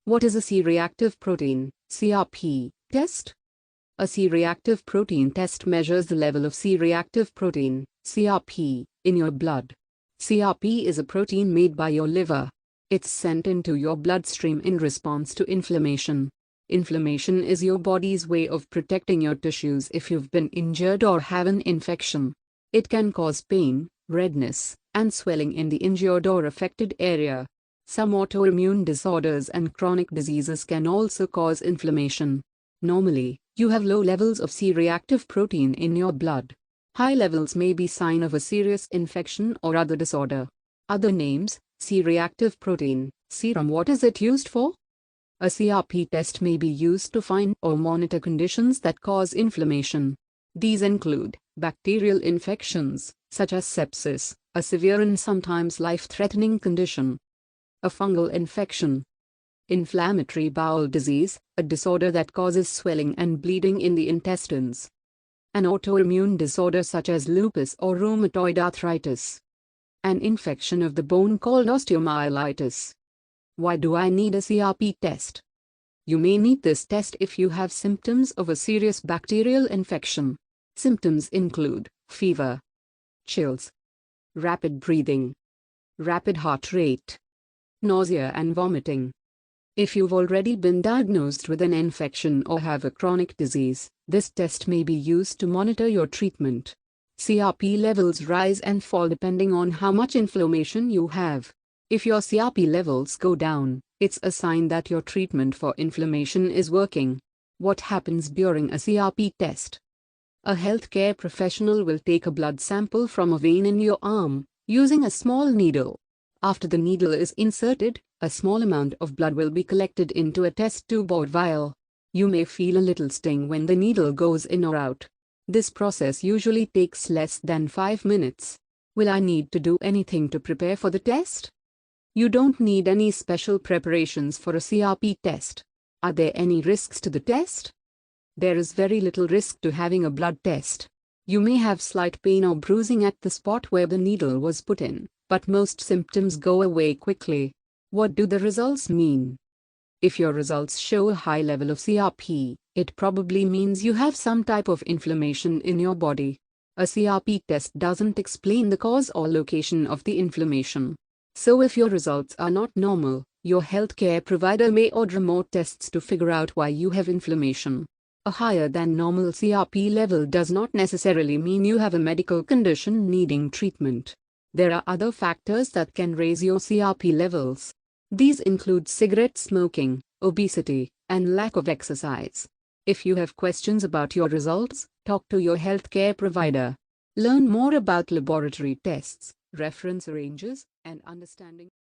What is a c-reactive protein (CRP) test? A c-reactive protein test measures the level of c-reactive protein (CRP) in your blood. CRP is a protein made by your liver. It's sent into your bloodstream in response to inflammation. Inflammation is your body's way of protecting your tissues if you've been injured or have an infection. It can cause pain, redness, and swelling in the injured or affected area. Some autoimmune disorders and chronic diseases can also cause inflammation. Normally, you have low levels of c-reactive protein in your blood. High levels may be sign of a serious infection or other disorder. Other names: c-reactive protein, serum. What is it used for? A CRP test may be used to find or monitor conditions that cause inflammation. These include bacterial infections, such as sepsis, a severe and sometimes life-threatening condition. A fungal infection. Inflammatory bowel disease, a disorder that causes swelling and bleeding in the intestines. An autoimmune disorder such as lupus or rheumatoid arthritis. An infection of the bone called osteomyelitis. Why do I need a CRP test? You may need this test if you have symptoms of a serious bacterial infection. Symptoms include fever, chills, rapid breathing, rapid heart rate, nausea and vomiting. If you've already been diagnosed with an infection or have a chronic disease, this test may be used to monitor your treatment. CRP levels rise and fall depending on how much inflammation you have. If your CRP levels go down, it's a sign that your treatment for inflammation is working. What happens during a CRP test? A healthcare professional will take a blood sample from a vein in your arm, using a small needle. After the needle is inserted, a small amount of blood will be collected into a test tube or vial. You may feel a little sting when the needle goes in or out. This process usually takes less than 5 minutes. Will I need to do anything to prepare for the test? You don't need any special preparations for a CRP test. Are there any risks to the test? There is very little risk to having a blood test. You may have slight pain or bruising at the spot where the needle was put in, but most symptoms go away quickly. What do the results mean? If your results show a high level of CRP, it probably means you have some type of inflammation in your body. A CRP test doesn't explain the cause or location of the inflammation. So if your results are not normal, your healthcare provider may order more tests to figure out why you have inflammation. A higher than normal CRP level does not necessarily mean you have a medical condition needing treatment. There are other factors that can raise your CRP levels. These include cigarette smoking, obesity, and lack of exercise. If you have questions about your results, talk to your healthcare provider. Learn more about laboratory tests, reference ranges, and understanding